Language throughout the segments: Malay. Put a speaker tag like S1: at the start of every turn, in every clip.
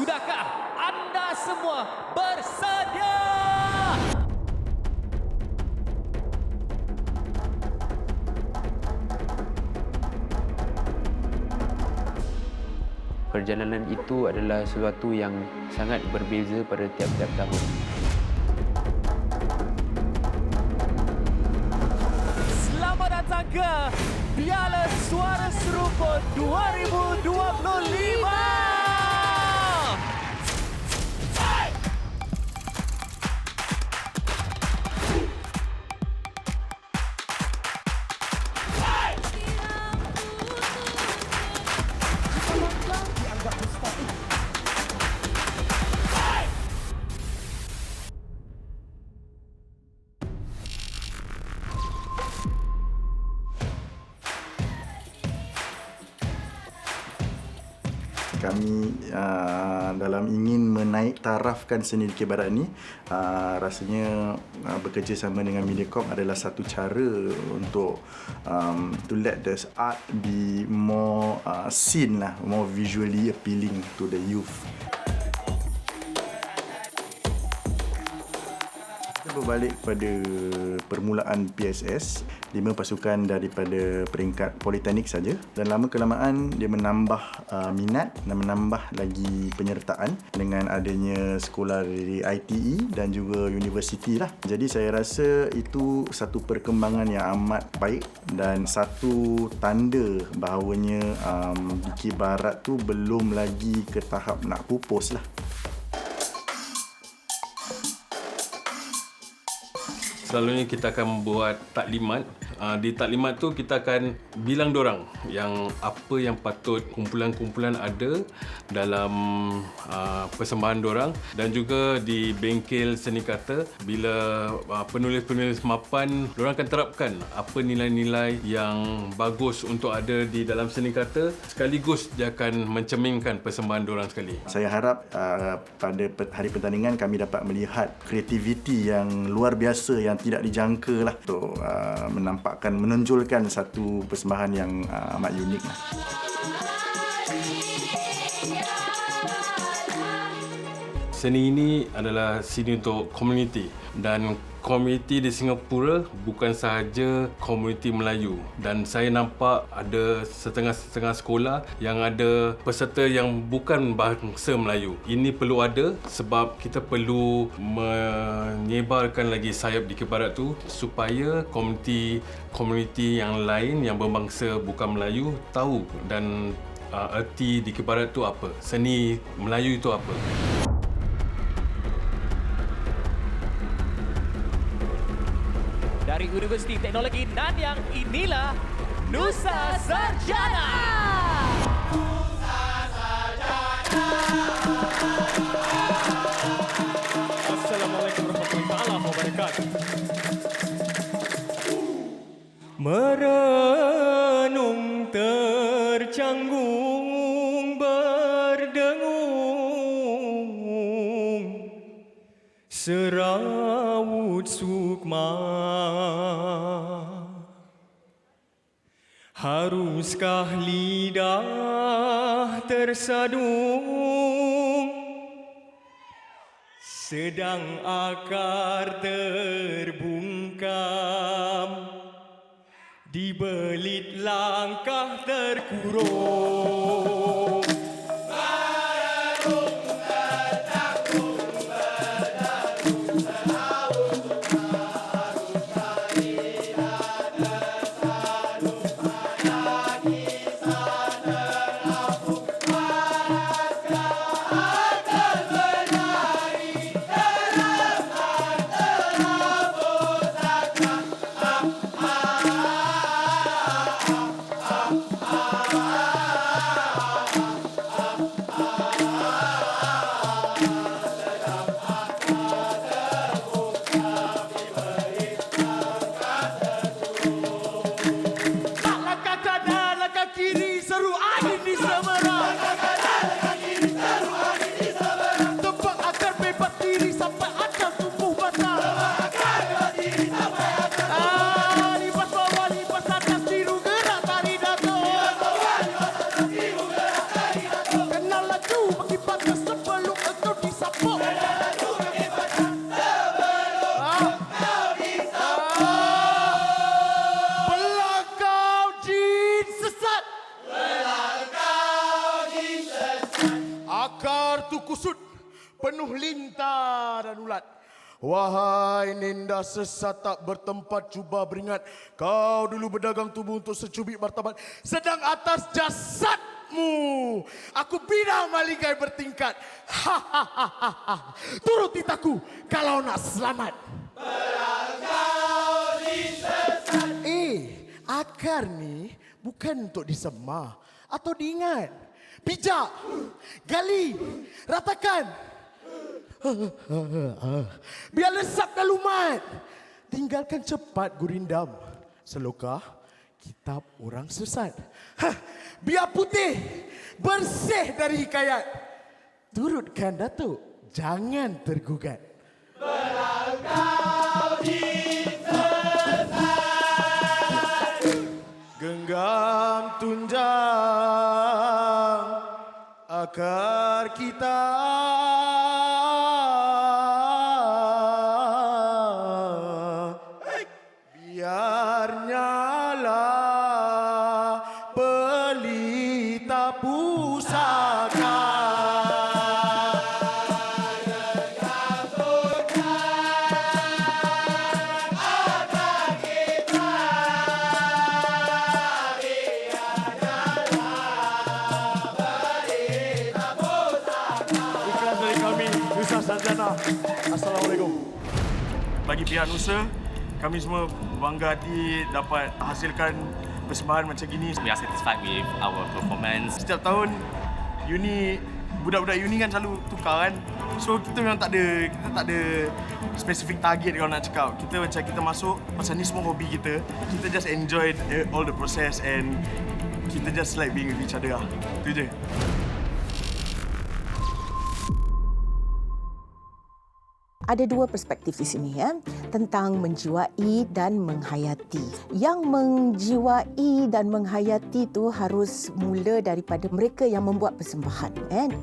S1: Sudahkah anda semua bersedia?
S2: Perjalanan itu adalah sesuatu yang sangat berbeza pada tiap-tiap tahun.
S1: Selamat datang ke Piala Suara Seruput 2025.
S3: Kami dalam ingin menaik tarafkan seni Dikir Barat ni, rasanya bekerja sama dengan Mediacorp adalah satu cara untuk to let the art be more seen lah, more visually appealing to the youth. Kita berbalik pada permulaan PSS, 5 pasukan daripada peringkat politeknik saja, dan lama kelamaan dia menambah minat dan menambah lagi penyertaan dengan adanya sekolah dari ITE dan juga universiti lah. Jadi saya rasa itu satu perkembangan yang amat baik dan satu tanda bahawanya Dikir Barat tu belum lagi ke tahap nak pupus lah.
S4: Selalunya kita akan buat taklimat. Di taklimat tu kita akan bilang dorang yang apa yang patut kumpulan-kumpulan ada dalam persembahan dorang, dan juga di bengkel seni kata bila penulis-penulis mapan dorang akan terapkan apa nilai-nilai yang bagus untuk ada di dalam seni kata, sekaligus dia akan mencerminkan persembahan dorang sekali.
S3: Saya harap pada hari pertandingan kami dapat melihat kreativiti yang luar biasa yang tidak dijangka lah, untuk menonjolkan satu persembahan yang amat unik lah.
S4: Seni ini adalah seni untuk komuniti, dan komuniti di Singapura bukan sahaja komuniti Melayu, dan saya nampak ada setengah-setengah sekolah yang ada peserta yang bukan bangsa Melayu. Ini perlu ada sebab kita perlu menyebarkan lagi sayap Dikir Barat tu supaya komuniti yang lain yang berbangsa bukan Melayu tahu dan erti Dikir Barat tu apa, seni Melayu itu apa.
S1: Dari Universiti Teknologi Nanyang, inilah Nusa Sarjana. Assalamualaikum warahmatullahi wabarakatuh. Merenung tercanggung berdengung, serawut sukma. Haruskah lidah tersadung, sedang akar terbungkam, di belit langkah terkurung.
S5: tu kusut, penuh lintah dan ulat. Wahai Ninda sesat tak bertempat, cuba beringat. Kau dulu berdagang tubuh untuk secubit martabat. Sedang atas jasadmu aku bina maligai bertingkat. Turut titaku kalau nak selamat. Akar ni bukan untuk disema atau diingat. Pijak, gali, ratakan. Biar lesap dan lumat. Tinggalkan cepat gurindam. Selokah kitab orang sesat. Biar putih, bersih dari hikayat. Turutkan Datuk, jangan tergugat. Berangkau disesat, genggam tunjang akar kita. Biar nyala pelita pusaka. Ikhlas dari kami, Nusa Sarjana. Assalamualaikum.
S6: Bagi pihak Nusa, kami semua bangga hati dapat hasilkan persembahan macam gini.
S7: We are satisfied with our performance.
S6: Setiap tahun budak-budak uni kan selalu tukar kan. So kita memang tak ada specific target kalau nak cakap. Kita masuk pasal ni semua hobi kita. Kita just enjoy all the process and kita just like being with each other lah. Itu je.
S8: Ada dua perspektif di sini ya, tentang menjiwai dan menghayati. Yang menjiwai dan menghayati itu harus mula daripada mereka yang membuat persembahan,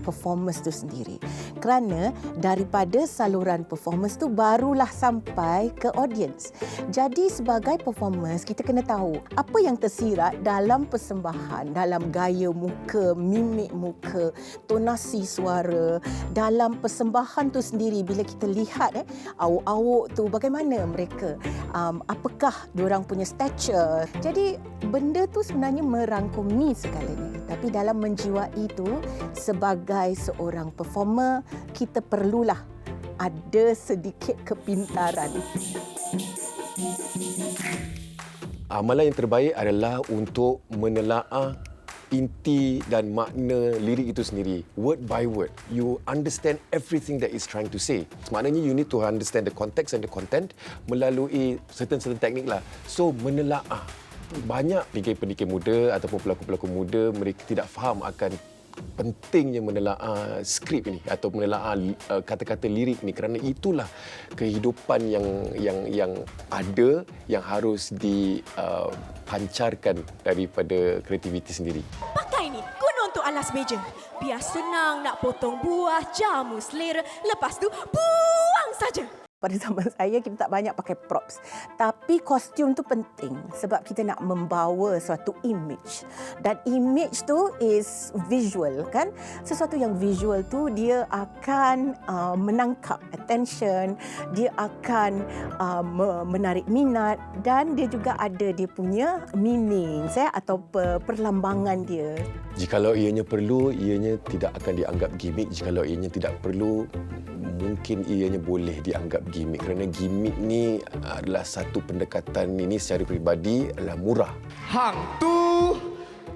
S8: performance itu sendiri. Kerana daripada saluran performance tu barulah sampai ke audience. Jadi sebagai performance kita kena tahu apa yang tersirat dalam persembahan, dalam gaya muka, mimik muka, tonasi suara, dalam persembahan tu sendiri. Bila kita lihat awak-awak tu bagaimana mereka, apakah diorang punya stature. Jadi benda tu sebenarnya merangkumi segalanya. Tapi dalam menjiwai tu sebagai seorang performer kita perlulah ada sedikit kepintaran.
S9: Amalan yang terbaik adalah untuk menelaah inti dan makna lirik itu sendiri, word by word. You understand everything that is trying to say. Maknanya you need to understand the context and the content melalui certain teknik lah. So menelaah. Banyak pendekar-pendekar muda ataupun pelakon-pelakon muda mereka tidak faham akan pentingnya menelaah skrip ini atau menelaah kata-kata lirik ni, kerana itulah kehidupan yang ada, yang harus dipancarkan daripada kreativiti sendiri.
S10: Pakai ni guna untuk alas meja. Biar senang nak potong buah, jamu selera. Lepas tu buang saja.
S8: Pada zaman saya, kita tak banyak pakai props. Tapi kostum tu penting sebab kita nak membawa suatu image. Dan image tu is visual, kan? Sesuatu yang visual tu dia akan menangkap attention, dia akan menarik minat dan dia juga ada dia punya meaning atau perlambangan dia.
S9: Jikalau ianya perlu, ianya tidak akan dianggap gimmick. Jikalau ianya tidak perlu, mungkin ianya boleh dianggap gimmick, kerana gimmick ni adalah satu pendekatan ini secara peribadi adalah murah.
S5: Hang tu,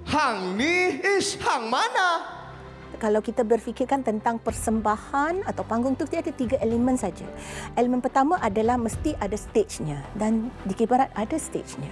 S5: hang ni, hang mana?
S8: Kalau kita berfikirkan tentang persembahan atau panggung tu, dia ada 3 elemen saja. Elemen pertama adalah mesti ada stage-nya dan di Kibarat ada stage-nya.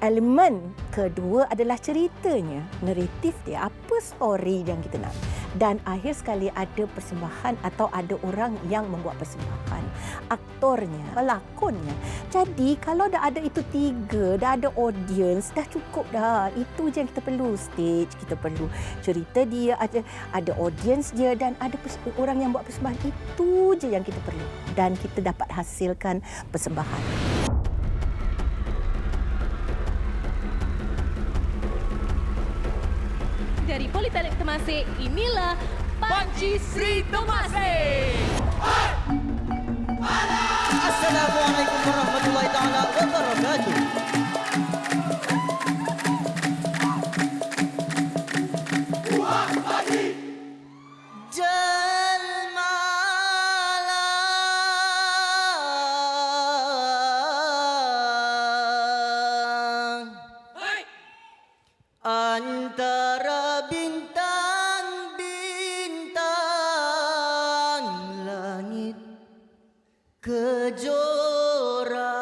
S8: Elemen kedua adalah ceritanya, naratif dia, apa story yang kita nak. Dan akhir sekali ada persembahan atau ada orang yang membuat persembahan, aktornya, pelakonnya. Jadi kalau dah ada itu 3, dah ada audience, dah cukup dah. Itu je yang kita perlu. Stage, kita perlu cerita dia, ada audience dia dan ada orang yang buat persembahan. Itu je yang kita perlu. Dan kita dapat hasilkan persembahan.
S10: Dari Politeknik Temasek, inilah
S1: Panji Sri Temasek.
S11: Assalamualaikum warahmatullahi taala wabarakatuh. Antara bintang-bintang langit kejora,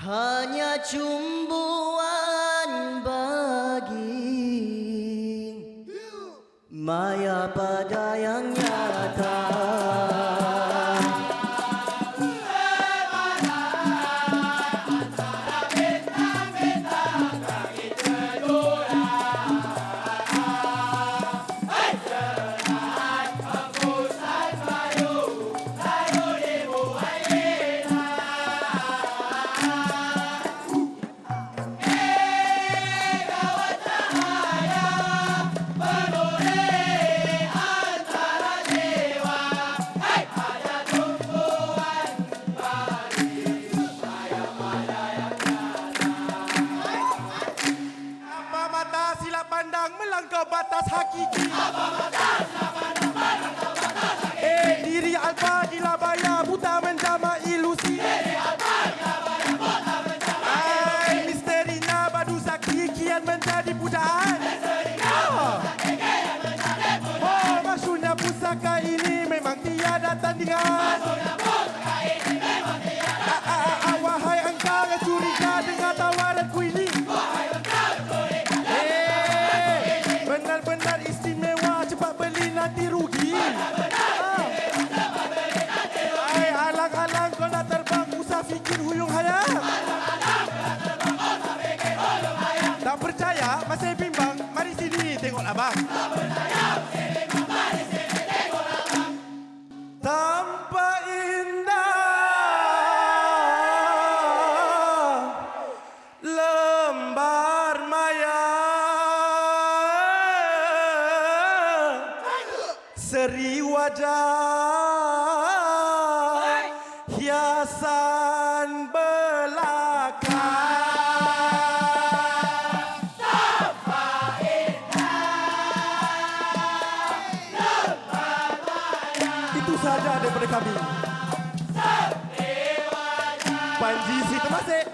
S11: hanya cumbuan bagi maya pada yang nyata.
S5: Melangkau batas hakiki. Diri alfa gila baya buta menjama ilusi. Misterinya badu zaki kian menjadi pujaan. Oh, maksudnya pusaka ini memang tiada tandingan. Wahai engkau yang curiga dengan tawaranku ini. Benar-benar istimewa, cepat beli nanti rugi. Hai, alang-alang kau nak terbang, usah fikir huyung hayam. Tak percaya, masih bimbang, mari sini tengoklah bang. Tanpa indah lembar maya, seri wajah hiasan belaka. Itu saja daripada kami. Panji Sri Temasek.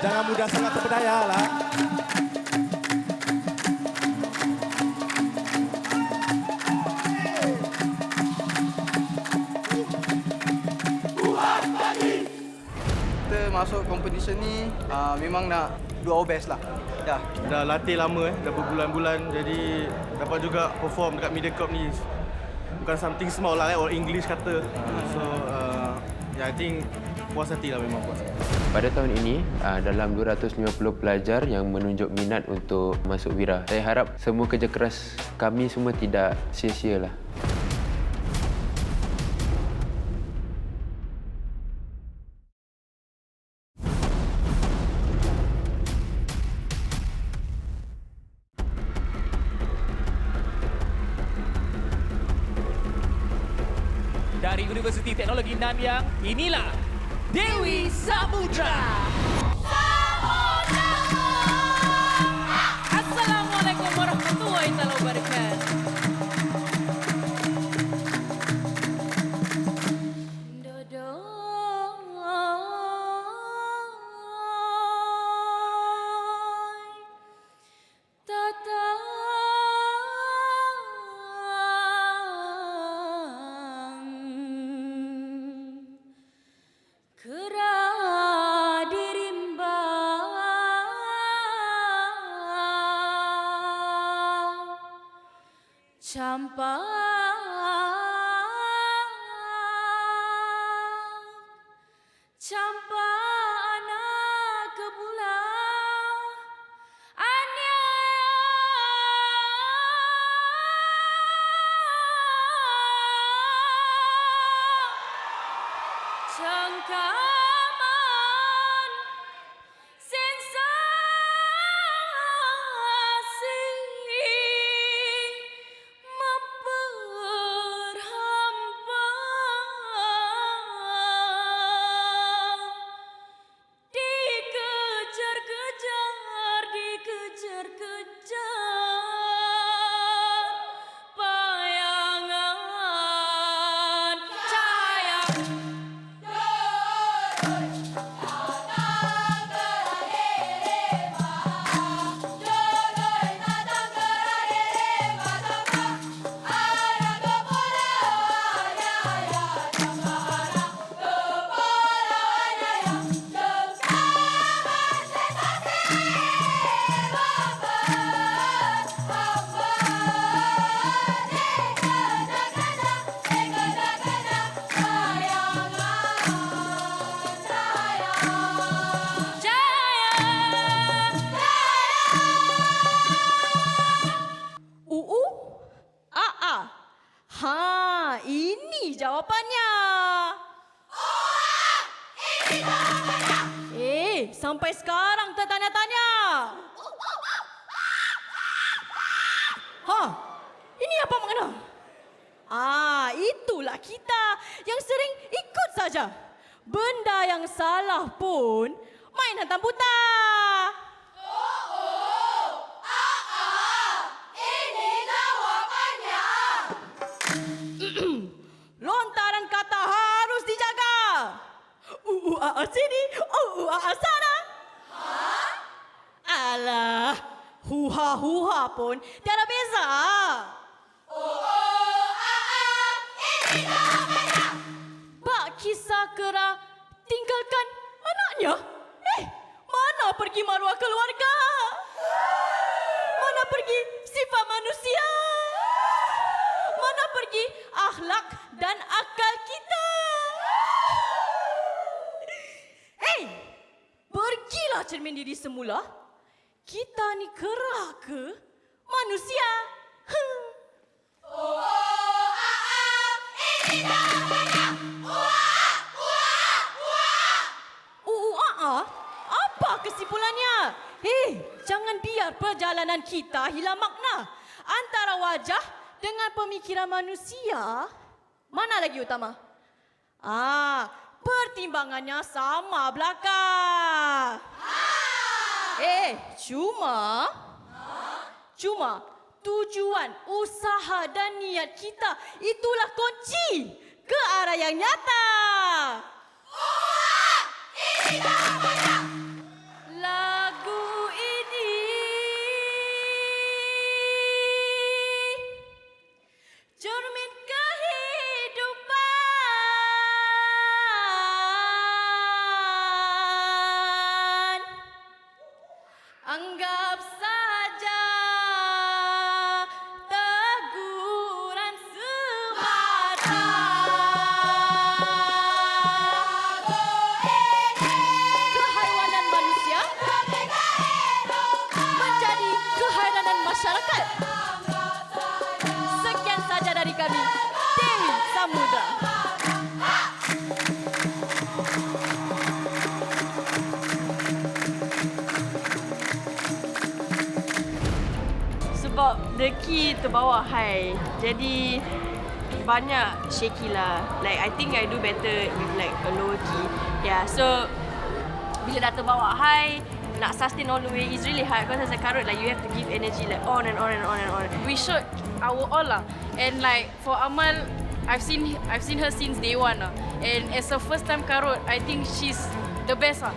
S5: Jangan mudah sangat terpedaya lah.
S11: Masuk competition ni memang nak do our best lah.
S6: Dah latih lama dah berbulan-bulan, jadi dapat juga perform dekat Mediacorp ni. Bukan something small lah, orang English kata. So I think puas hati lah, memang puas.
S2: Pada tahun ini, dalam 250 pelajar yang menunjuk minat untuk masuk Wira. Saya harap semua kerja keras kami semua tidak sia-sia lah.
S1: Dari Universiti Teknologi Nanyang, inilah Dewi Samudra.
S10: Assalamualaikum warahmatullahi wabarakatuh. Campak anak ke pulau aniaya. Cengkaman Ha, ini jawapannya. Sampai sekarang tertanya-tanya. Ini apa makna? Itulah kita yang sering ikut saja. Benda yang salah pun main hantam buta. Lontaran kata harus dijaga. Sini, sana. Alah, huha-huha pun tiada beza. Bak kisah kera tinggalkan anaknya. Mana pergi maruah keluarga? Mana pergi sifat manusia? Mana pergi akhlak dan akal kita? Pergilah cermin diri semula. Kita ni kera ke manusia? Apa kesimpulannya? Jangan biar perjalanan kita hilang makna. Antara wajah dengan pemikiran manusia, mana lagi utama? Pertimbangannya sama belaka. Cuma tujuan, usaha dan niat kita itulah kunci ke arah yang nyata. Lagu ini cermin kehidupan. Anggap saja teguran semata. Kehaiwanan manusia menjadi kehaiwanan masyarakat. Sekian saja dari kami, Dewi Samudra.
S12: Sebab deki terbawa high, jadi banyak shaky lah. Like I think I do better with like a lower key. Yeah, so bila dah terbawa high, nak sustain all the way is really hard because as a karut like you have to give energy like on and on and on and on. We showed our all lah, and like for Amal, I've seen her since day one lah. And as a first time karut, I think she's the best lah.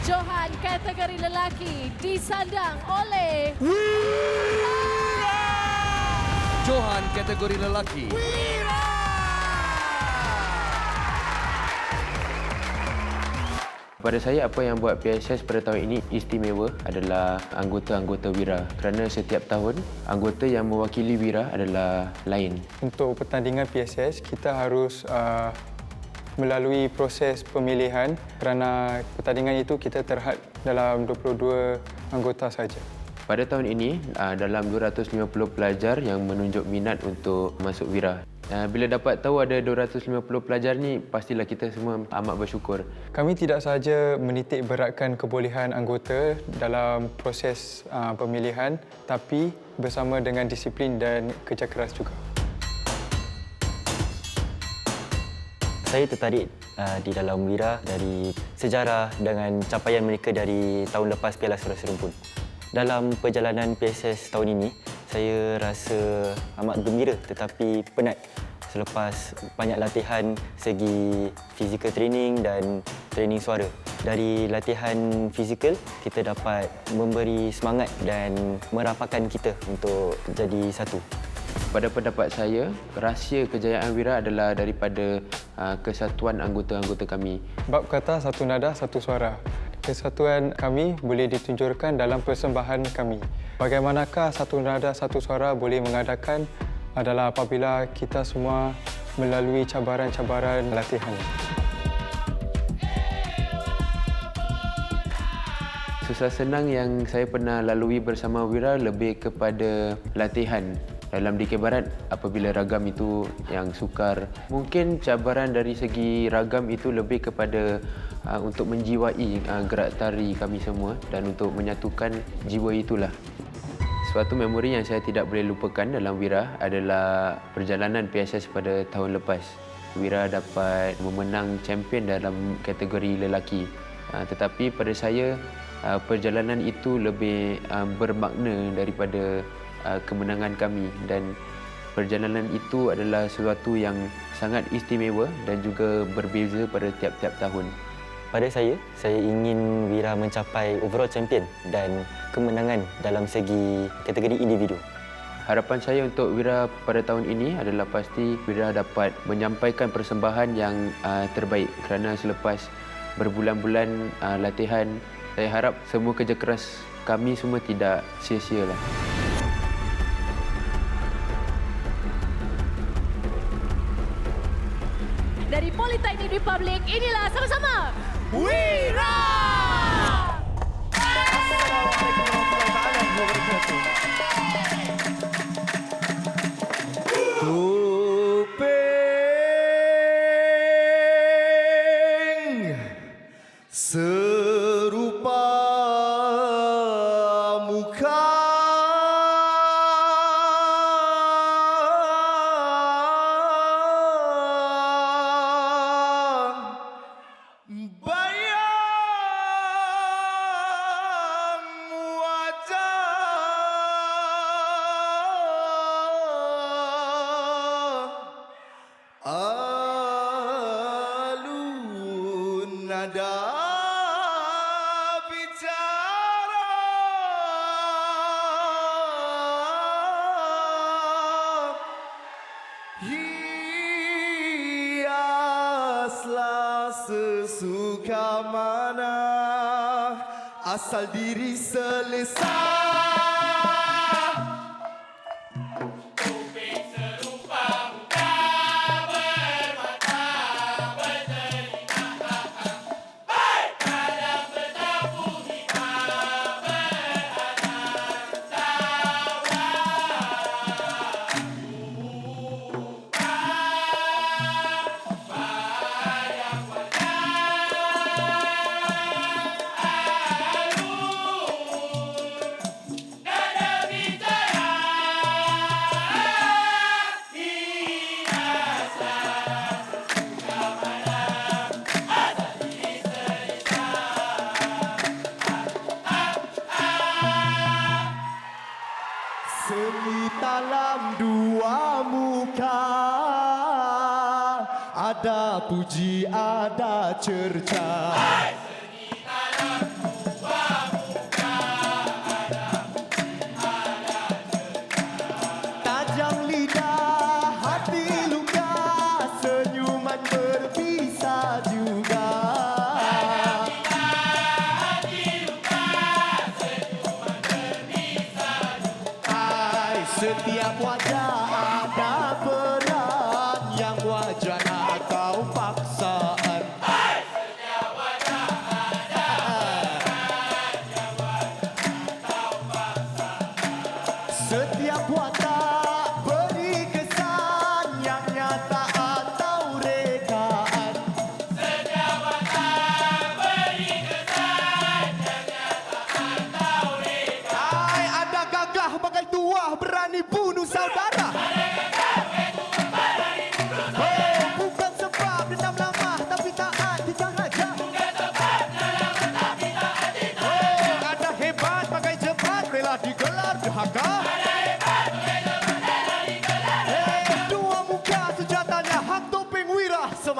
S13: Johan kategori lelaki disandang oleh
S14: Johan kategori lelaki.
S2: Pada saya, apa yang buat PSS pada tahun ini istimewa adalah anggota-anggota Wira. Kerana setiap tahun, anggota yang mewakili Wira adalah lain.
S15: Untuk pertandingan PSS, kita harus melalui proses pemilihan kerana pertandingan itu kita terhad dalam 22 anggota saja.
S2: Pada tahun ini, dalam 250 pelajar yang menunjuk minat untuk masuk Wira. Bila dapat tahu ada 250 pelajar ni, pastilah kita semua amat bersyukur.
S15: Kami tidak sahaja menitik beratkan kebolehan anggota dalam proses pemilihan, tapi bersama dengan disiplin dan kerja keras juga.
S16: Saya tertarik di dalam Wira dari sejarah dengan capaian mereka dari tahun lepas Piala Surat Serumpun. Dalam perjalanan PSS tahun ini, Saya rasa amat gembira tetapi penat selepas banyak latihan segi physical training dan training suara. Dari latihan fizikal, kita dapat memberi semangat dan merapatkan kita untuk jadi satu.
S2: Pada pendapat saya, rahsia kejayaan Wira adalah daripada kesatuan anggota-anggota kami.
S15: Bab kata satu nada, satu suara. Kesatuan kami boleh ditunjukkan dalam persembahan kami. Bagaimanakah satu nada, satu suara boleh mengadakan adalah apabila kita semua melalui cabaran-cabaran latihan.
S2: Susah senang yang saya pernah lalui bersama Wira lebih kepada latihan. Dalam DK Barat, apabila ragam itu yang sukar, mungkin cabaran dari segi ragam itu lebih kepada untuk menjiwai gerak tari kami semua dan untuk menyatukan jiwa itulah. Suatu memori yang saya tidak boleh lupakan dalam Wira adalah perjalanan PSS pada tahun lepas. Wira dapat memenang champion dalam kategori lelaki. Tetapi pada saya, perjalanan itu lebih bermakna daripada kemenangan kami dan perjalanan itu adalah sesuatu yang sangat istimewa dan juga berbeza pada tiap-tiap tahun.
S16: Pada saya ingin Wira mencapai overall champion dan kemenangan dalam segi kategori individu.
S2: Harapan saya untuk Wira pada tahun ini adalah pasti Wira dapat menyampaikan persembahan yang terbaik kerana selepas berbulan-bulan latihan, saya harap semua kerja keras kami semua tidak sia-sialah.
S13: Dari Politeknik Republik, inilah sama-sama Wira!
S5: Assalamualaikum warahmatullahi wabarakatuh. Kuping serupa muka, alun nada bicara, hiaslah sesuka mana asal diri selesa. Seni dalam dua muka, ada puji, ada cerca. Seni dalam dua muka, ada puji, ada cerca. Tajam lidah, hati luka, senyuman berpisah juga. Setiap wajah ada peran yang wajar atau paksaan. Setiap wajah ada peran yang wajar atau paksaan. Setiap watak beri kesan yang nyata atau rekaan. Setiap watak beri kesan yang nyata atau rekaan. Ada gagah bagai tuah berani bunuh saudara. Oh, bukan sebab dendam lama tapi taat tidak haja. Bukan sebab dendam lama tapi taat tidak haja. Oh, ada hebat bagai jebat rela digelar dahaka. Ada hebat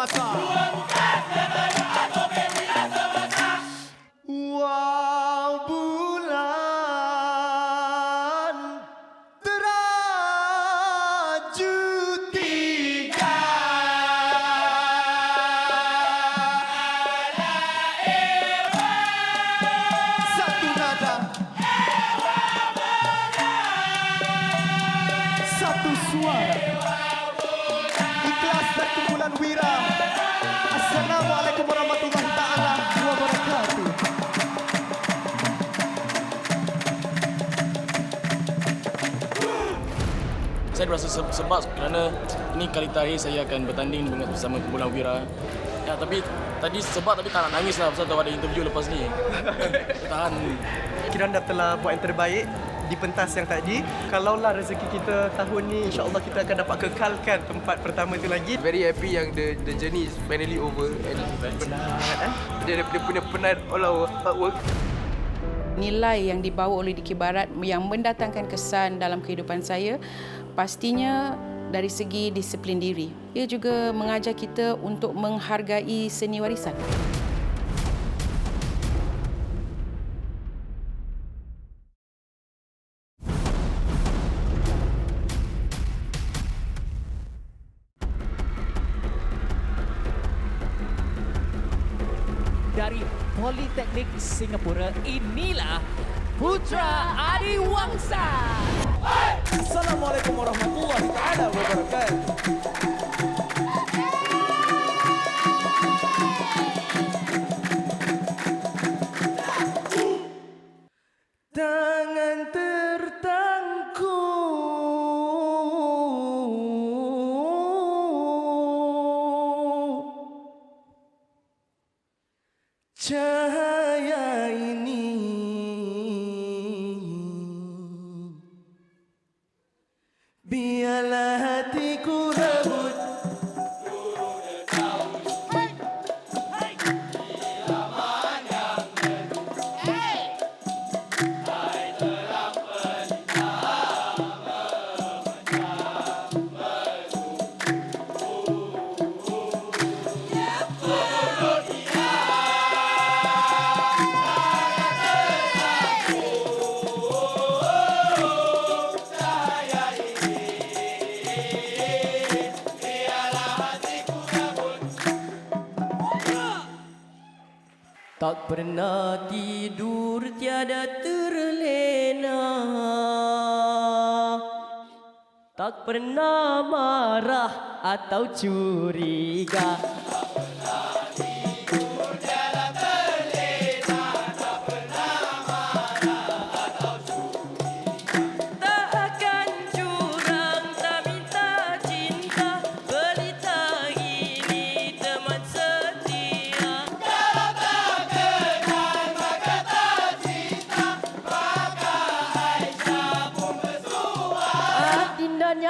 S5: mata. Wow, bulan teraju tiga. Satu nada. Satu suara. Ikhlas dan kumpulan Wira. Assalamualaikum warahmatullahi taala wabarakatuh.
S17: Saya rasa sebab kerana ini kali terakhir saya akan bertanding bersama kumpulan Wira. Ya, tapi tak nak nangis lah pasal tahu ada interview lepas ni. Tahan.
S11: Kiranda telah buat yang terbaik di pentas yang tadi. Kalaulah rezeki kita tahun ni, insya-Allah kita akan dapat kekalkan tempat pertama itu lagi.
S2: Very happy yang the journey is finally over and penat. Dia punya penat all our hard work.
S18: Nilai yang dibawa oleh Dikir Barat yang mendatangkan kesan dalam kehidupan saya pastinya dari segi disiplin diri. Ia juga mengajar kita untuk menghargai seni warisan.
S1: Dari Politeknik Singapura, inilah Putra Adiwangsa.
S5: Assalamualaikum warahmatullahi taala wabarakatuh. Tangan tertangkuh, cahaya ini biarlah hatiku rebut.
S10: Tak pernah tidur, tiada terlena. Tak pernah marah atau curiga.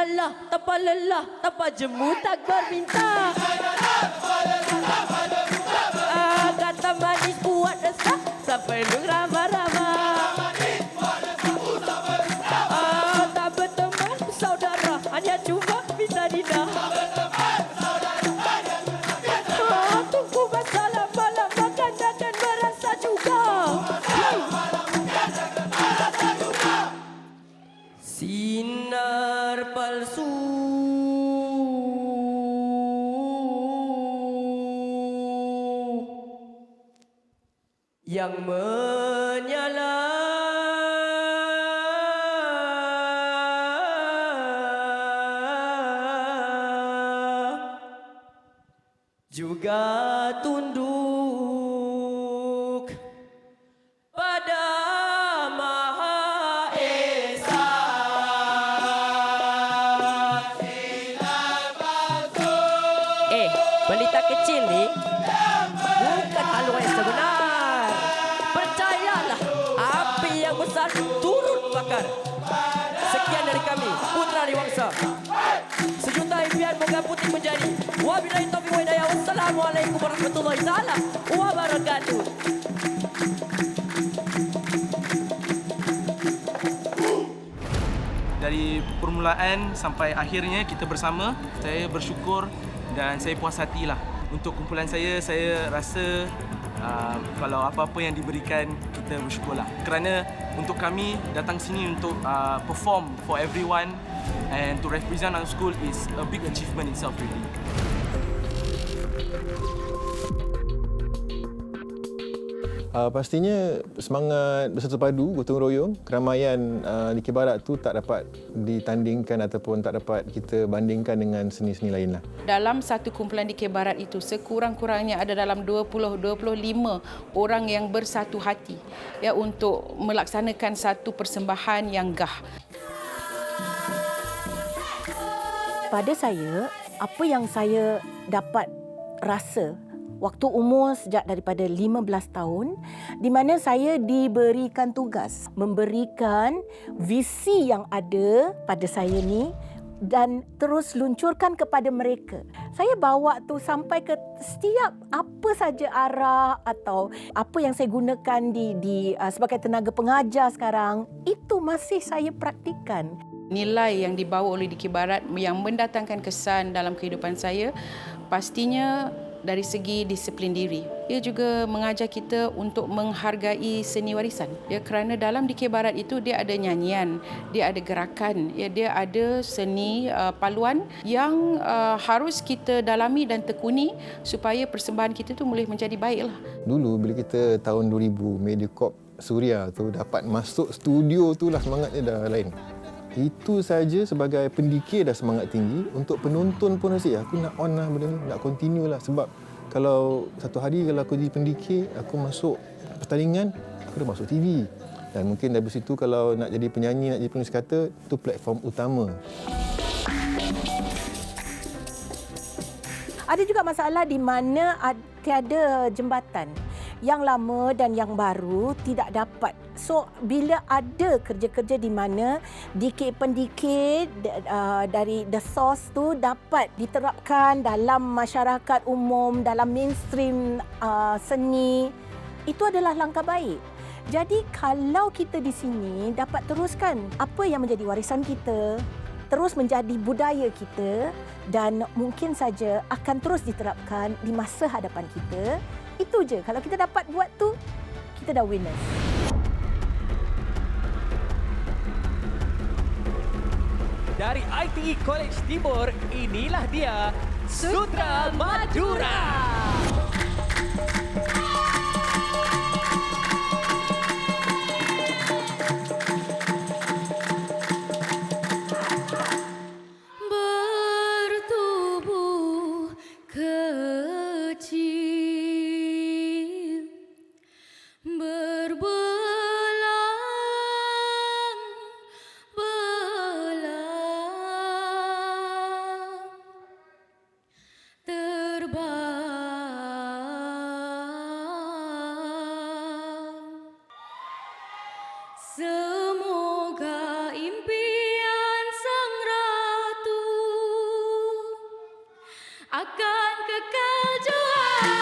S10: Lah, tanpa lelah, tanpa jemu, tak berminta. Kata manis buat resah, sampai lu ramah-ramah. Tak berteman, saudara, hanya cuma minta dina. Tunggu masalah malam, makan akan merasa juga. Sinar palsu yang menyala juga tunduk pada Maha Esa. Pelita kecil ni bukan haluan yang sebenar. Percayalah, api yang besar turut bakar. Sekian dari kami, Putra Adiwangsa. Sejuta impian moga putih menjadi. Wabillahi taufiq wa hidayah. Wassalamualaikum warahmatullahi taala wabarakatuh.
S6: Dari permulaan sampai akhirnya kita bersama, saya bersyukur dan saya puas hatilah untuk kumpulan saya rasa kalau apa-apa yang diberikan, kita bersyukurlah. Kerana untuk kami datang sini untuk perform for everyone and to represent our school is a big achievement itself really.
S19: Pastinya semangat bersatu padu, gotong royong, keramaian di Barat tu tak dapat ditandingkan ataupun tak dapat kita bandingkan dengan seni-seni lain lah.
S18: Dalam satu kumpulan di Barat itu sekurang-kurangnya ada dalam 20-25 orang yang bersatu hati ya untuk melaksanakan satu persembahan yang gah.
S8: Pada saya, apa yang saya dapat rasa waktu umur sejak daripada 15 tahun di mana saya diberikan tugas memberikan visi yang ada pada saya ni dan terus luncurkan kepada mereka. Saya bawa tu sampai ke setiap apa saja arah atau apa yang saya gunakan di sebagai tenaga pengajar sekarang, itu masih saya praktikan.
S18: Nilai yang dibawa oleh Dikir Barat yang mendatangkan kesan dalam kehidupan saya pastinya dari segi disiplin diri. Ia juga mengajar kita untuk menghargai seni warisan. Ya, kerana dalam Dikir Barat itu dia ada nyanyian, dia ada gerakan, ya, dia ada seni paluan yang harus kita dalami dan tekuni supaya persembahan kita tu boleh menjadi baiklah.
S19: Dulu bila kita tahun 2000 Mediacorp Suria tu dapat masuk studio tu lah semangatnya dah lain. Itu saja sebagai pendikir dah semangat tinggi. Untuk penonton pun rasa aku nak on lah benda ni, nak continue lah. Sebab kalau satu hari kalau aku jadi pendikir, aku masuk pertandingan, aku dah masuk TV. Dan mungkin dari situ kalau nak jadi penyanyi, nak jadi penulis kata, itu platform utama.
S8: Ada juga masalah di mana tiada jembatan. Yang lama dan yang baru tidak dapat. So, bila ada kerja-kerja di mana pendikir dari the source tu dapat diterapkan dalam masyarakat umum, dalam mainstream seni, itu adalah langkah baik. Jadi, kalau kita di sini dapat teruskan apa yang menjadi warisan kita, terus menjadi budaya kita dan mungkin saja akan terus diterapkan di masa hadapan kita, itu je. Kalau kita dapat buat tu, kita dah winners.
S1: Dari ITE College Timur, inilah dia Sutra Madura.
S13: Bertubuh kecil, berbelang-belang, terbang. Semoga impian sang ratu akan kekal juara.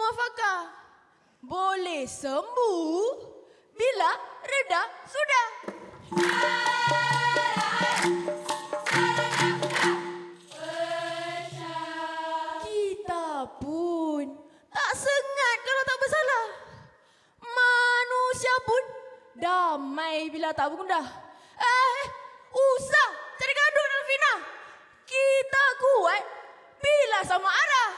S20: muafakah boleh sembuh bila reda sudah. Kita pun tak sengat kalau tak bersalah. Manusia pun damai bila tak bergundah. Usah cari gaduh dengan Fina. Kita kuat bila sama arah.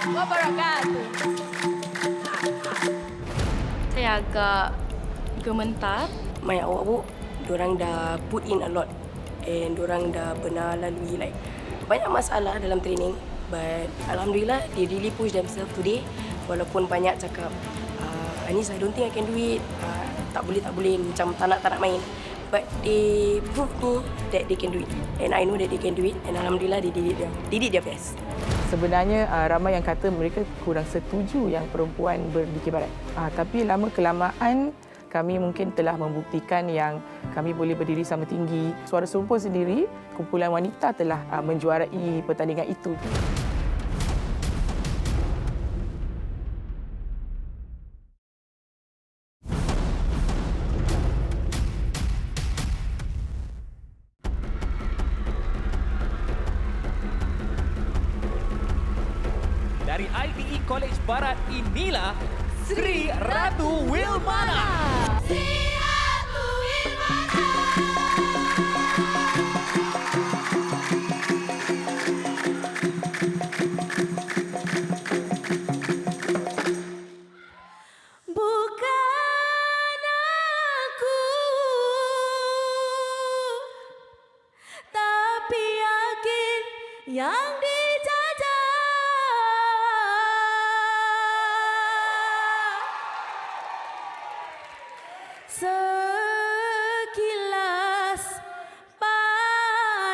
S12: 'Wabarakatuh. Saya agak gementar. My awak-awak, diorang dah put in a lot and diorang dah pernah lalui like banyak masalah dalam training, but alhamdulillah they really push themselves today. Walaupun banyak cakap Anis, I don't think I can do it, tak boleh macam tak nak main, but they prove me that they can do it and I know that they can do it and alhamdulillah they did their best.
S21: Sebenarnya ramai yang kata mereka kurang setuju yang perempuan berdikir barat. Tapi lama-kelamaan kami mungkin telah membuktikan yang kami boleh berdiri sama tinggi. Suara Serumpun sendiri, kumpulan wanita telah menjuarai pertandingan itu.
S1: Dari ITE College Barat, inilah Sri Ratu Wilmana.
S13: Bukan aku, tapi yakin yang dijajah. Sekilas pandang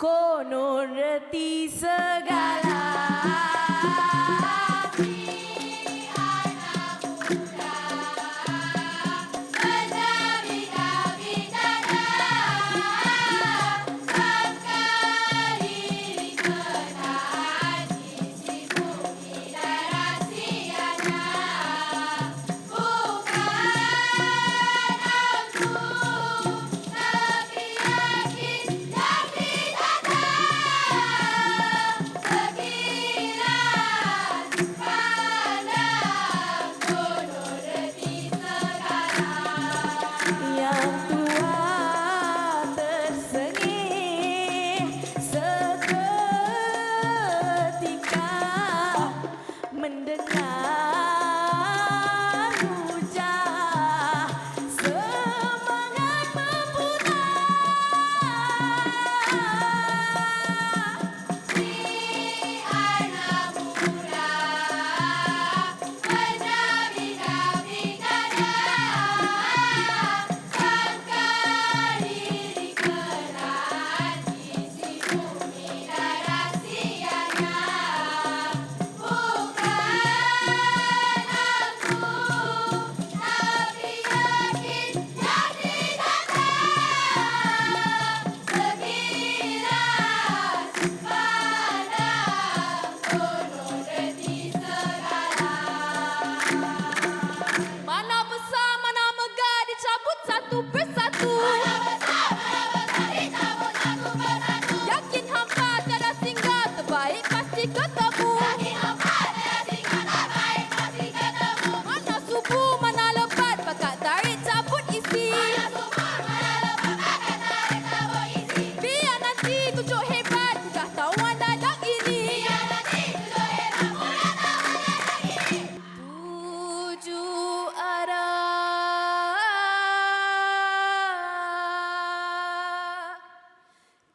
S13: konon reti segala.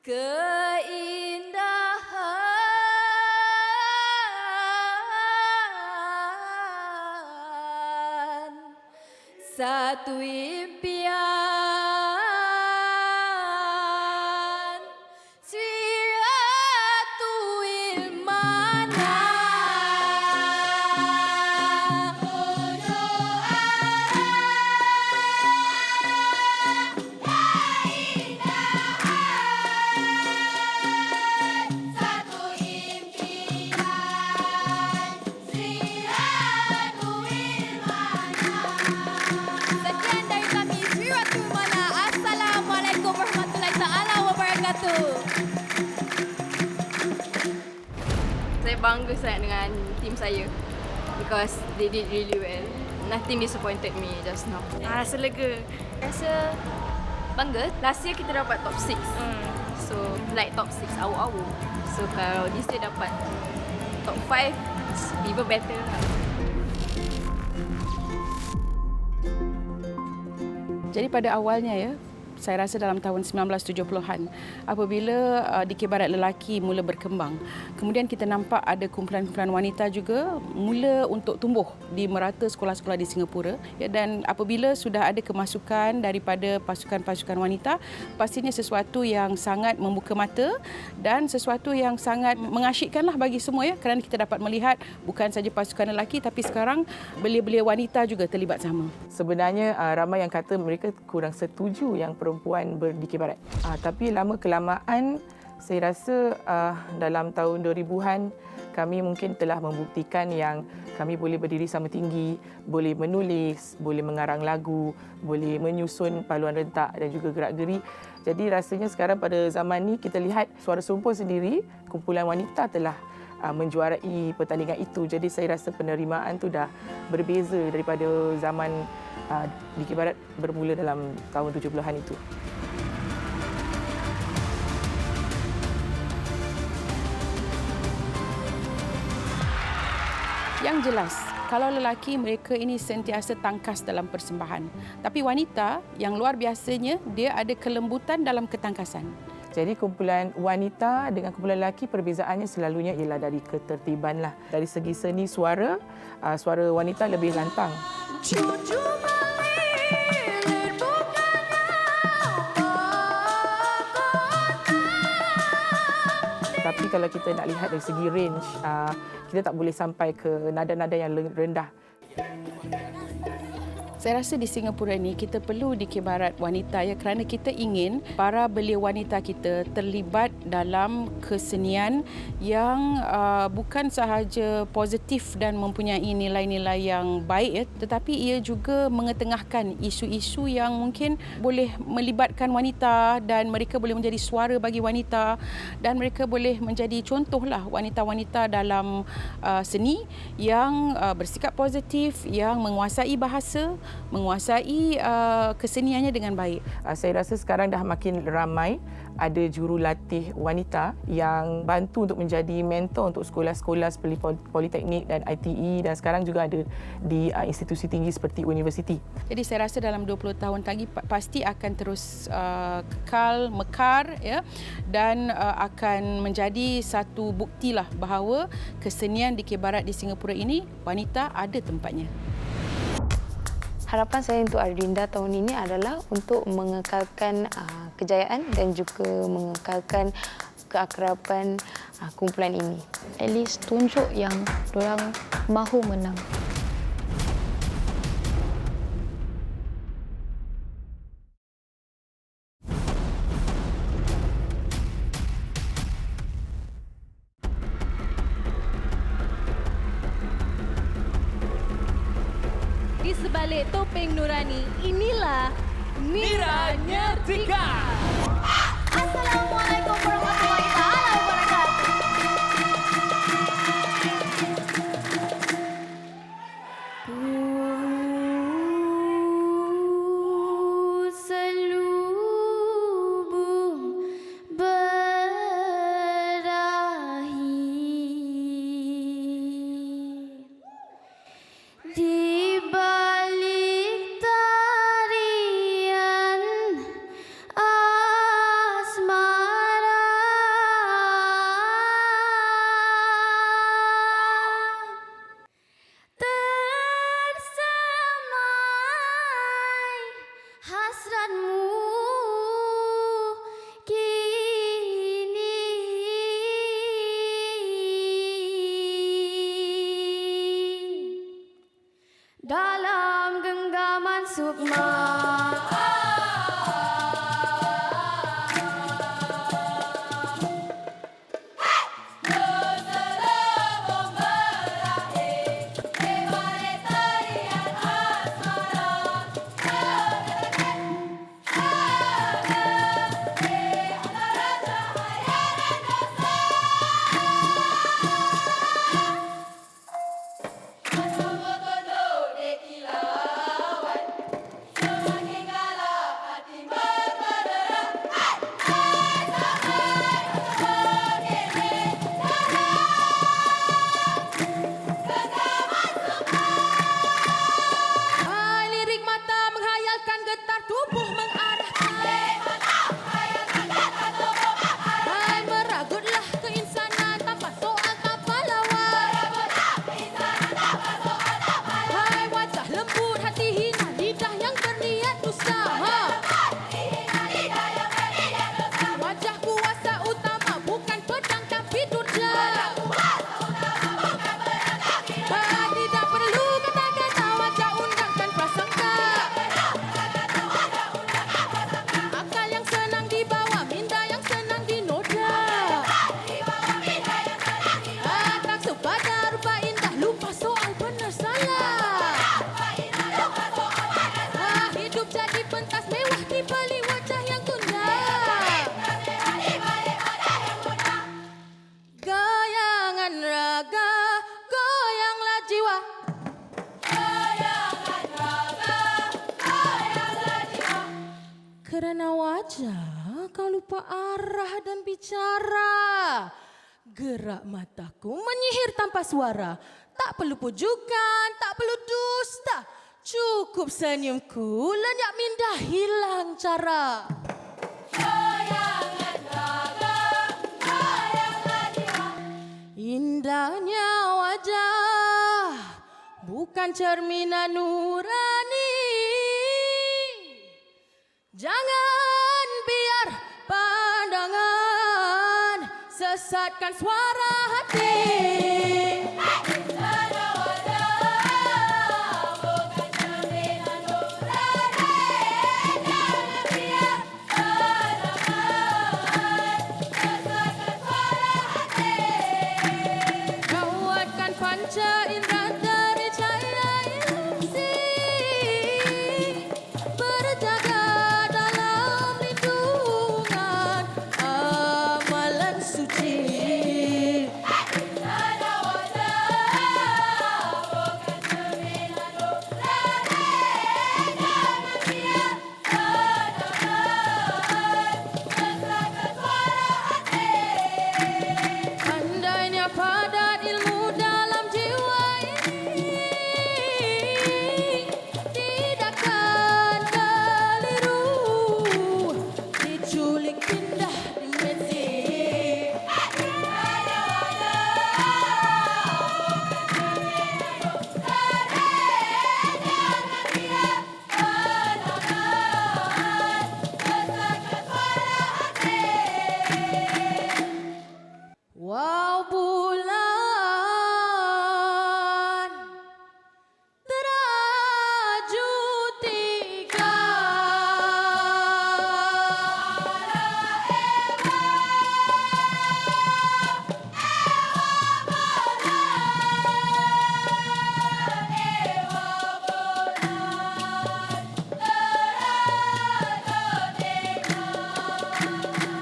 S13: keindahan satu impian Siratul Mana Sekian dari kami Siratul Mana. Assalamualaikum warahmatullahi taala wabarakatuh.
S12: Saya bangga sangat dengan tim saya because they did really well. Nothing disappointed me just now. Rasa lega. Rasa bangga. Last year kita dapat top 6. So like top 6 awu-awu. So kalau this year dapat top 5, it's even better lah.
S18: Jadi pada awalnya ya, saya rasa dalam tahun 1970-an apabila Dikir Barat lelaki mula berkembang. Kemudian kita nampak ada kumpulan-kumpulan wanita juga mula untuk tumbuh di merata sekolah-sekolah di Singapura. Ya, dan apabila sudah ada kemasukan daripada pasukan-pasukan wanita, pastinya sesuatu yang sangat membuka mata dan sesuatu yang sangat mengasyikkanlah bagi semua ya, kerana kita dapat melihat bukan saja pasukan lelaki tapi sekarang belia-belia wanita juga terlibat sama.
S21: Sebenarnya ramai yang kata mereka kurang setuju yang perempuan berdikir barat. Tapi lama-kelamaan saya rasa dalam tahun 2000-an kami mungkin telah membuktikan yang kami boleh berdiri sama tinggi, boleh menulis, boleh mengarang lagu, boleh menyusun paluan rentak dan juga gerak-geri. Jadi rasanya sekarang pada zaman ni kita lihat Suara Sumpur sendiri, kumpulan wanita telah menjuarai pertandingan itu. Jadi saya rasa penerimaan tu dah berbeza daripada zaman Dikir Barat bermula dalam tahun 70-an itu.
S18: Yang jelas, kalau lelaki mereka ini sentiasa tangkas dalam persembahan. Tapi wanita yang luar biasanya dia ada kelembutan dalam ketangkasan.
S21: Jadi kumpulan wanita dengan kumpulan lelaki perbezaannya selalunya ialah dari ketertiban lah. Dari segi seni suara, suara wanita lebih lantang. Tapi kalau kita nak lihat dari segi range, kita tak boleh sampai ke nada-nada yang rendah.
S18: Saya rasa di Singapura ni kita perlu Dikir Barat wanita ya, kerana kita ingin para belia wanita kita terlibat dalam kesenian yang bukan sahaja positif dan mempunyai nilai-nilai yang baik ya, tetapi ia juga mengetengahkan isu-isu yang mungkin boleh melibatkan wanita dan mereka boleh menjadi suara bagi wanita dan mereka boleh menjadi contohlah wanita-wanita dalam seni yang bersikap positif, yang menguasai bahasa, menguasai keseniannya dengan baik.
S21: Saya rasa sekarang dah makin ramai ada jurulatih wanita yang bantu untuk menjadi mentor untuk sekolah-sekolah seperti Politeknik dan ITE dan sekarang juga ada di institusi tinggi seperti universiti.
S18: Jadi saya rasa dalam 20 tahun lagi pasti akan terus kekal, mekar ya, dan akan menjadi satu buktilah bahawa kesenian Dikir Barat di Singapura ini wanita ada tempatnya.
S3: Harapan saya untuk Adinda tahun ini adalah untuk mengekalkan kejayaan dan juga mengekalkan keakraban kumpulan ini. At least tunjuk yang diorang mahu menang.
S13: Di sebalik topeng nurani, inilah Mira Nyertika. Assalamualaikum warahmatullahi taala wabarakatuh. Selubung berahi di balik tarian Sukma. Kerana wajah kau lupa arah dan bicara. Gerak mataku menyihir tanpa suara. Tak perlu pujukan, tak perlu dusta. Cukup senyumku, lenyap minda hilang cara. Indahnya wajah bukan cerminan nurani. Jangan biar pandangan sesatkan suara hati. Kuatkan panca indera dari cahaya ilusi. Berjaga dalam lindungan amalan suci. Andainya padat ilmu dalam jiwa ini, tidakkan keliru diculik pindah dimensi. Wow bulan teraju tiga.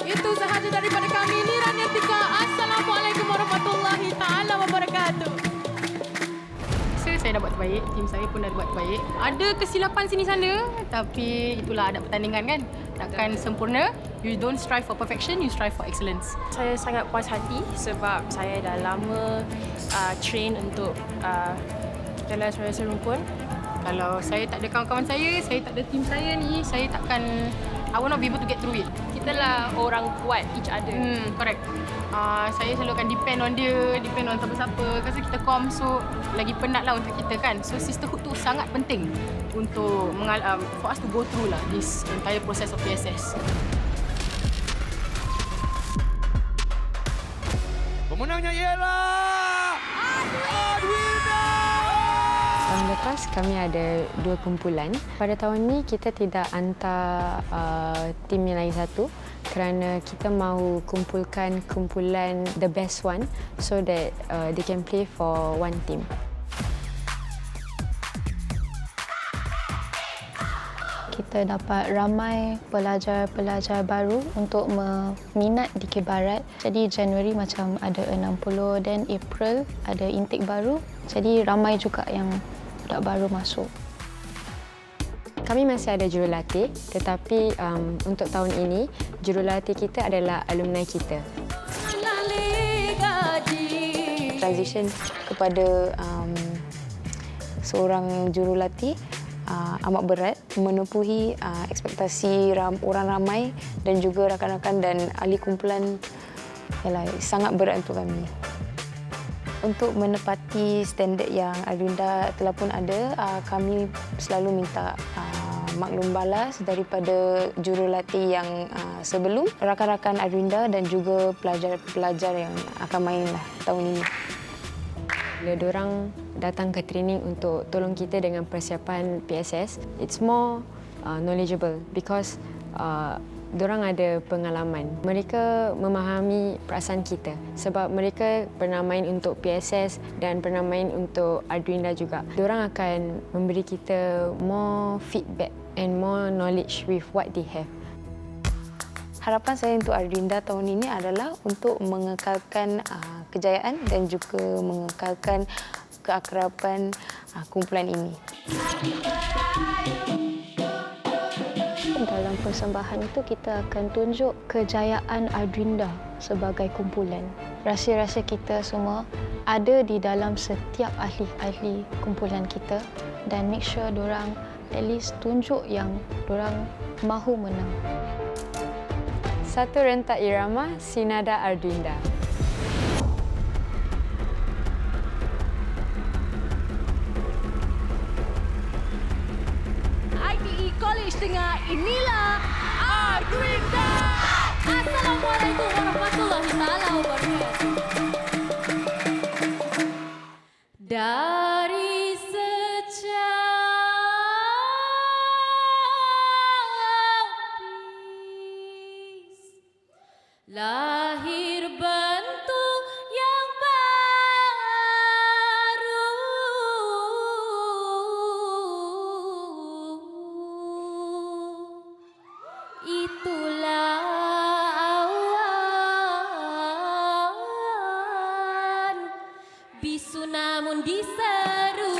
S13: Itu sahaja daripada kami, Nira Nirtika. Assalamualaikum warahmatullahi taala wabarakatuh. Saya dah buat terbaik, tim saya pun dah buat terbaik. Ada kesilapan sini sana, tapi itulah adab pertandingan kan. Takkan sempurna. You don't strive for perfection, you strive for excellence.
S12: Saya sangat puas hati sebab saya dah lama train untuk jalan suara serumpun.
S18: Kalau saya tak ada kawan-kawan saya tak ada tim saya ni, saya takkan, I will not be able to get through it.
S12: Kita lah orang kuat each other.
S18: Correct. Saya selalu akan depend on dia, depend on siapa-siapa. Kasi kita kom, so lagi penat lah untuk kita kan. So sisterhood tu sangat penting untuk for us to go through lah this entire process of PSS.
S14: Pemenangnya ialah Adwina!
S3: Tahun lepas kami ada 2 kumpulan. Pada tahun ni kita tidak hantar tim yang lagi satu kerana kita mahu kumpulkan kumpulan the best one so that they can play for one team.
S4: Kita dapat ramai pelajar-pelajar baru untuk meminat Dikir Barat. Jadi Januari macam ada 60, dan April ada intake baru. Jadi ramai juga yang budak baru masuk.
S3: Kami masih ada jurulatih, tetapi untuk tahun ini jurulatih kita adalah alumni kita. Transition kepada seorang jurulatih amat berat, menepuhi ekspektasi orang ramai dan juga rakan-rakan dan ahli kumpulan. Sangat berat untuk kami. Untuk menepati standard yang Adrinda telah pun ada, kami selalu minta maklum balas daripada jurulatih yang sebelum, rakan-rakan Adrinda dan juga pelajar-pelajar yang akan main tahun ini. Bila diorang datang ke training untuk tolong kita dengan persiapan PSS, it's more knowledgeable because diorang ada pengalaman. Mereka memahami perasaan kita sebab mereka pernah main untuk PSS dan pernah main untuk Adrinda juga. Diorang akan memberi kita more feedback and more knowledge with what they have. Harapan saya untuk Adrinda tahun ini adalah untuk mengekalkan kejayaan dan juga mengekalkan keakraban kumpulan ini.
S4: Dalam persembahan itu kita akan tunjuk kejayaan Adrinda sebagai kumpulan. Rahsia-rahsia kita semua ada di dalam setiap ahli-ahli kumpulan kita, dan make sure diorang at least tunjuk yang diorang mahu menang.
S3: Satu rentak irama Sinada Adrinda.
S20: ITE College Tengah, inilah Adrinda. Assalamualaikum warahmatullahi wabarakatuh. Dari lahir bentuk yang baru. Itulah awan bisu namun diseru.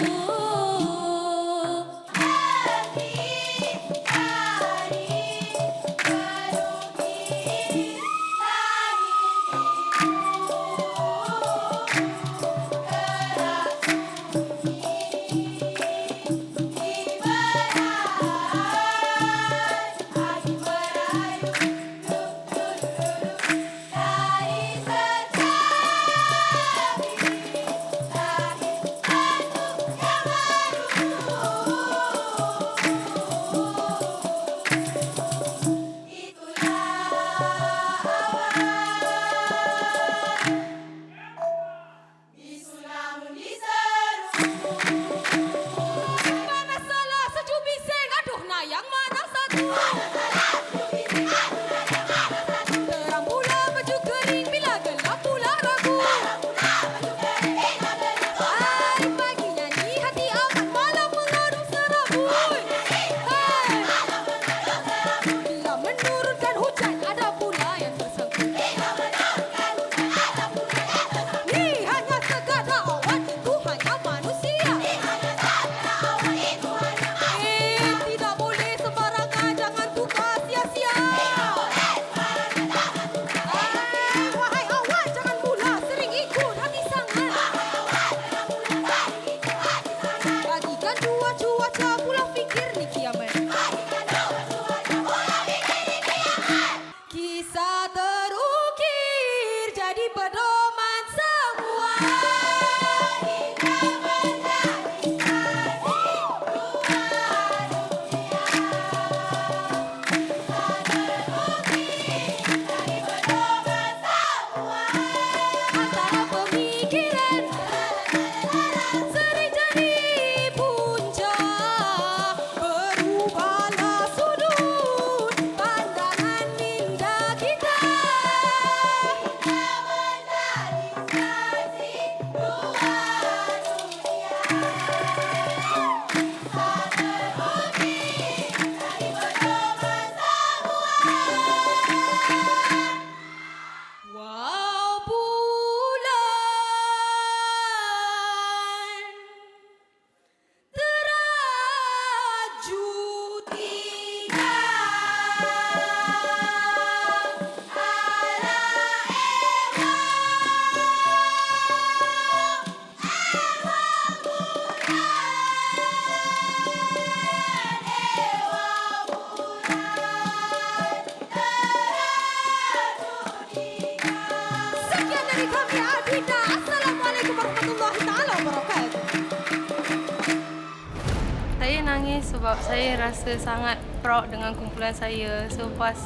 S7: sebab saya rasa sangat proud dengan kumpulan saya. Selepas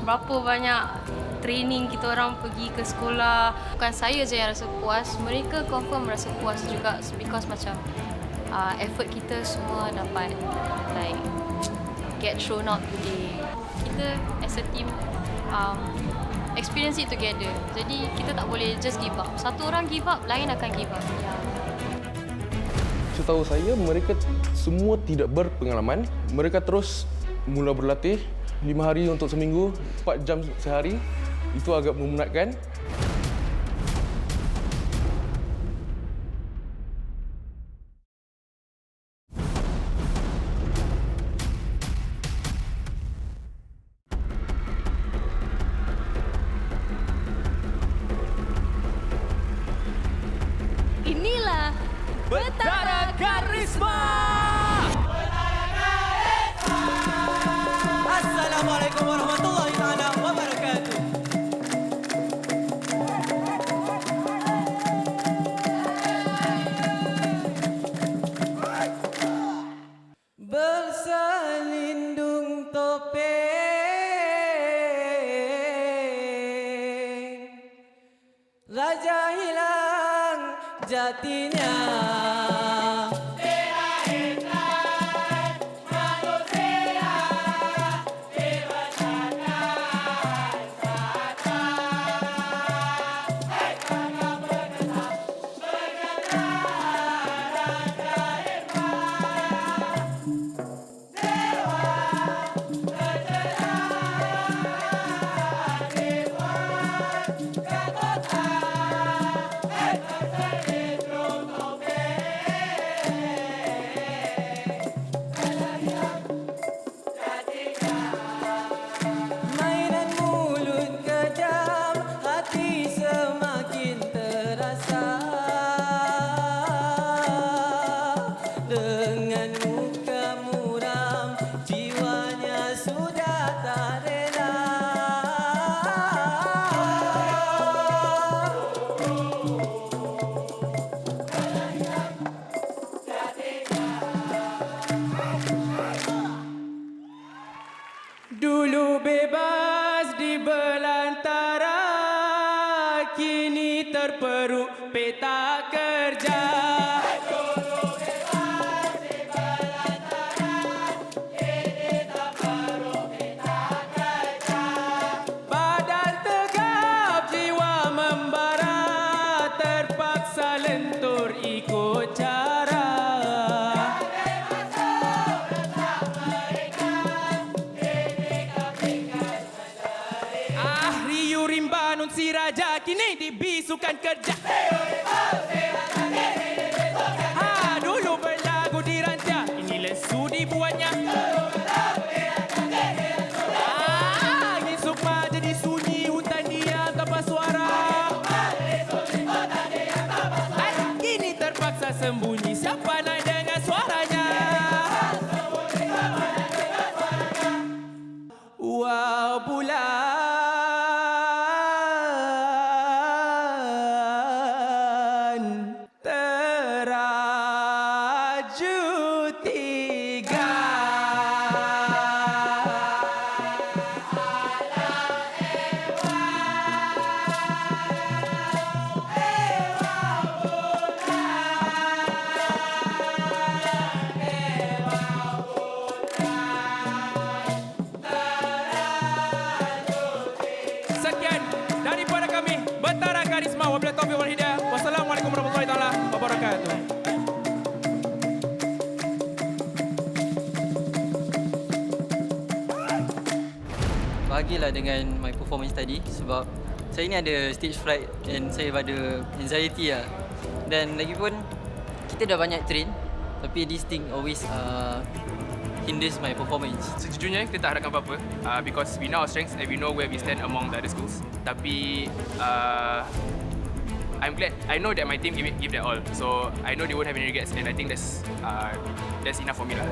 S7: berapa banyak training kita orang pergi ke sekolah.
S3: Bukan saya je yang rasa puas, mereka confirm rasa puas juga because macam effort kita semua dapat like get thrown out today. Kita as a team experience it together. Jadi kita tak boleh just give up. Satu orang give up, lain akan give up.
S22: Setahu saya, mereka semua tidak berpengalaman. Mereka terus mula berlatih 5 hari untuk seminggu, 4 jam sehari. Itu agak memenatkan.
S1: Inilah Betara Karisma.
S10: Assalamualaikum warahmatullahi taala wabarakatuh. Berselindung topeng, raja hilang jatinya. Mainan mulut kejam, hati semakin terasa. Dengan muka muram, jiwanya sudah tak rela. Dulu bebas di belantara, kini terperuk peta kerja. Badan tegap, jiwa membara, terpaksa lentur ikut cara. Riu rimba nun si raja, kini dibisukan kerja. Dulu berlagu dirancang, ini lesu dibuatnya. Angin sukma jadi sunyi, hutan diam tanpa suara. Kini terpaksa sembunyi, siapa nak dengar suaranya? Wow bulan teraju tiga. Sekian daripada kami, Betara Karisma. Wabillahi taufiq wal hidayah. Wassalamualaikum warahmatullahi taala wabarakatuh.
S23: Bahagialah dengan my performance tadi sebab saya ni ada stage fright dan saya ada anxiety lah. Dan lagipun kita dah banyak train tapi this thing always hinders my performance.
S24: Sejujurnya kita tak harapkan apa-apa because we know our strengths and we know where we stand among the other schools. Tapi I'm glad. I know that my team give their all. So I know they won't have any regrets and I think that's enough for me lah.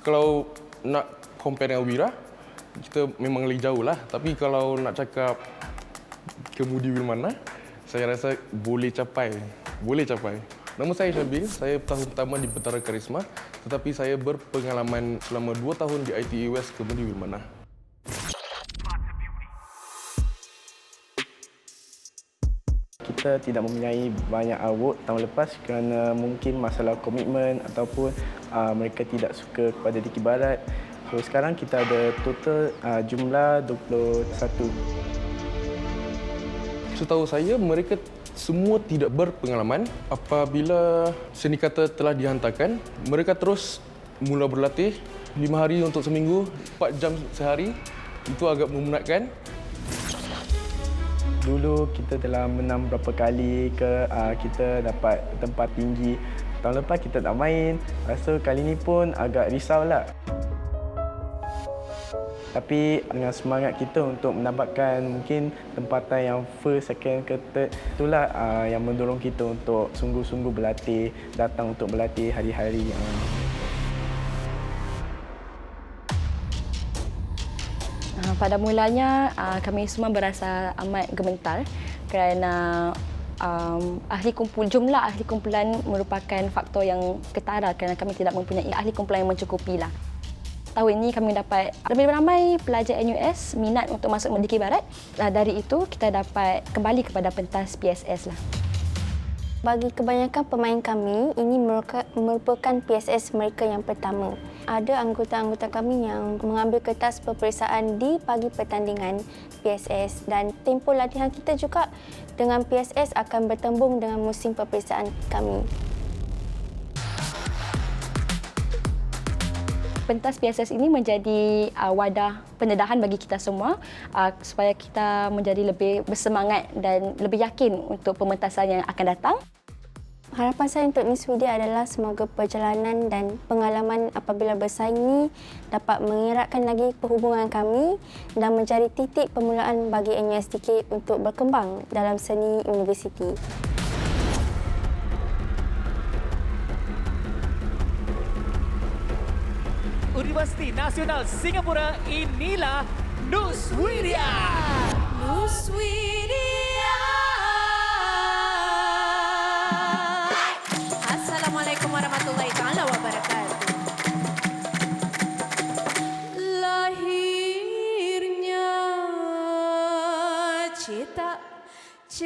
S22: Kalau nak compare dengan Wira, kita memang lagi jauh lah. Tapi kalau nak cakap kemudi Wilmana, saya rasa boleh capai. Nama saya Syabil, saya tahun pertama di Pentara Karisma, tetapi saya berpengalaman selama 2 tahun di ITE West Kemudi Wilmanah.
S11: Kita tidak mempunyai banyak award tahun lepas kerana mungkin masalah komitmen ataupun mereka tidak suka kepada Dikir Barat. So sekarang kita ada total jumlah 21.
S22: Setahu saya, mereka semua tidak berpengalaman. Apabila sendikata telah dihantarkan, mereka terus mula berlatih 5 hari untuk seminggu, 4 jam sehari. Itu agak memenatkan.
S11: Dulu kita telah menang berapa kali kita dapat tempat tinggi. Tahun lepas kita tak main, rasa kali ni pun agak risaulah. Tapi dengan semangat kita untuk mendapatkan mungkin tempatan yang first, second ke third, itulah yang mendorong kita untuk sungguh-sungguh berlatih, datang untuk berlatih hari-hari.
S4: Pada mulanya kami semua berasa amat gemetar kerana jumlah ahli kumpulan merupakan faktor yang ketara kerana kami tidak mempunyai ahli kumpulan yang mencukupi lah. Tahun ini kami dapat lebih ramai pelajar NUS minat untuk masuk Dikir Barat. Dari itu kita dapat kembali kepada pentas PSS lah.
S3: Bagi kebanyakan pemain kami, ini merupakan PSS mereka yang pertama. Ada anggota-anggota kami yang mengambil kertas peperiksaan di pagi pertandingan PSS dan tempoh latihan kita juga dengan PSS akan bertembung dengan musim peperiksaan kami.
S4: Pentas PSS ini menjadi wadah pendedahan bagi kita semua supaya kita menjadi lebih bersemangat dan lebih yakin untuk pementasan yang akan datang.
S3: Harapan saya untuk Miss Widya adalah semoga perjalanan dan pengalaman apabila bersaing ini dapat mengeratkan lagi perhubungan kami dan menjadi titik permulaan bagi NUSDK untuk berkembang dalam seni universiti.
S1: Universiti Nasional Singapura, inilah Nuswirya.
S20: Nuswirya. Assalamualaikum warahmatullahi taala wabarakatuh. Lahirnya cita-cita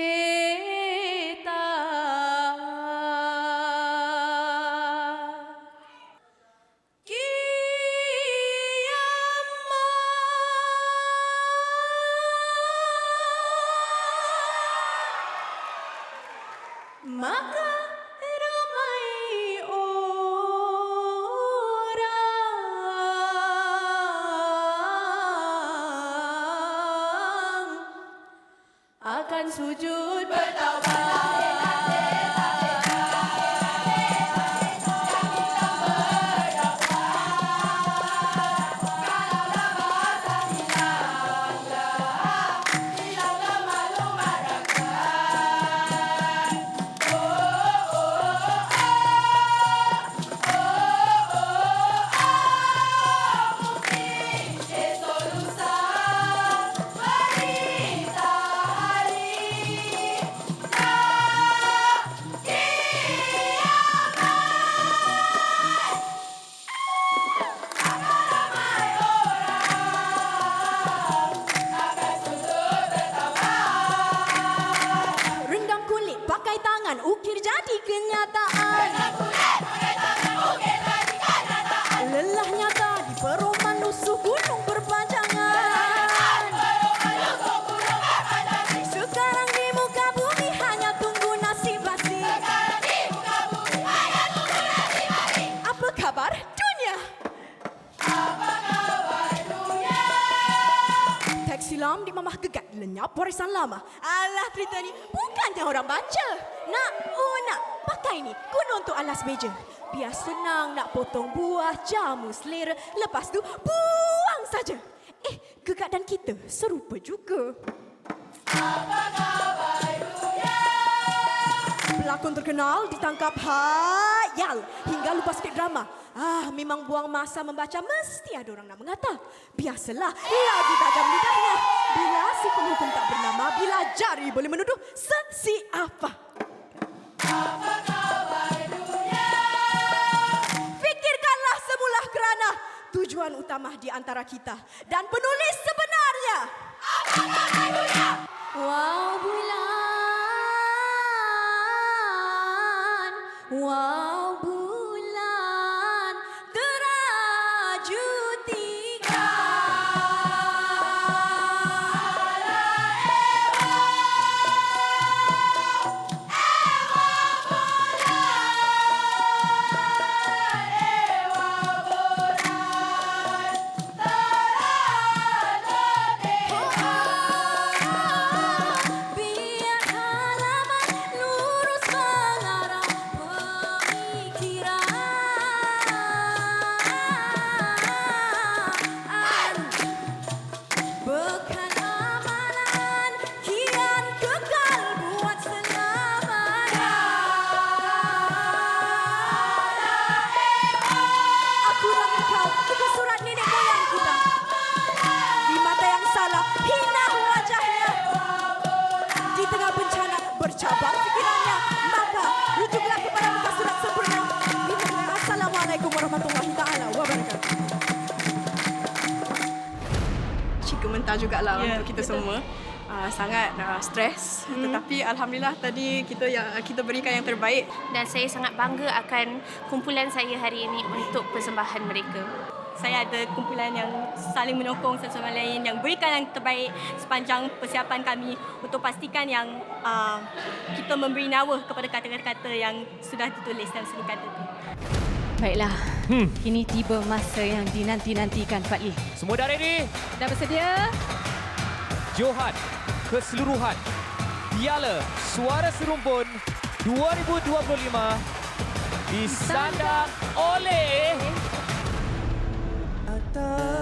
S20: maka ramai orang akan sujud bertaubat. Ukir jadi kenyataan. Lelah nyata di perumahan lusuh gunung berpanjangan. Sekarang di muka bumi hanya tunggu nasib basi. Apa kabar dunia? Teks silam di mamah gegat lenyap warisan lama. Alah cerita ni bukannya orang baca. Nak, pakai ni guna untuk alas meja. Biar senang nak potong buah, jamu selera. Lepas tu buang saja. Gegat dan kita serupa juga. Apa kabar dunia? Pelakon terkenal ditangkap hayal hingga lupa sikit drama. Memang buang masa membaca, mesti ada orang nak mengata. Biasalah, lagi tajam lidahnya. Bila si penghukum tak bernama, bila jari boleh menuduh sesiapa. Fikirkanlah semula kerana tujuan utama di antara kita dan penulis sebenarnya. Wow bulan, wow bulan teraju tiga. Biar halaman lurus mengarah pemikiran. Bekan amalan kian kekal buat selamanya. Aku dan engkau bukan surat nenek moyang kita. Di mata yang salah, hina wajahnya. Di tengah bencana, bercabang pikirannya. Maka, rujuklah kepada muka surat sempurna. Assalamualaikum warahmatullahi ta'ala wabarakatuh. Cik mental jugalah untuk kita semua. Sangat stres, tetapi alhamdulillah tadi kita berikan yang terbaik.
S7: Dan saya sangat bangga akan kumpulan saya hari ini untuk persembahan mereka. Saya ada kumpulan yang saling menyokong satu sama lain, yang berikan yang terbaik sepanjang persiapan kami untuk pastikan yang kita memberi nyawa kepada kata-kata yang sudah ditulis dalam seni kata itu.
S9: Baiklah, kini tiba masa yang dinanti-nantikan, Fadli.
S1: Semua dah ready?
S9: Dah bersedia?
S1: Johan, keseluruhan Piala Suara Serumpun 2025 disandang oleh
S15: Atas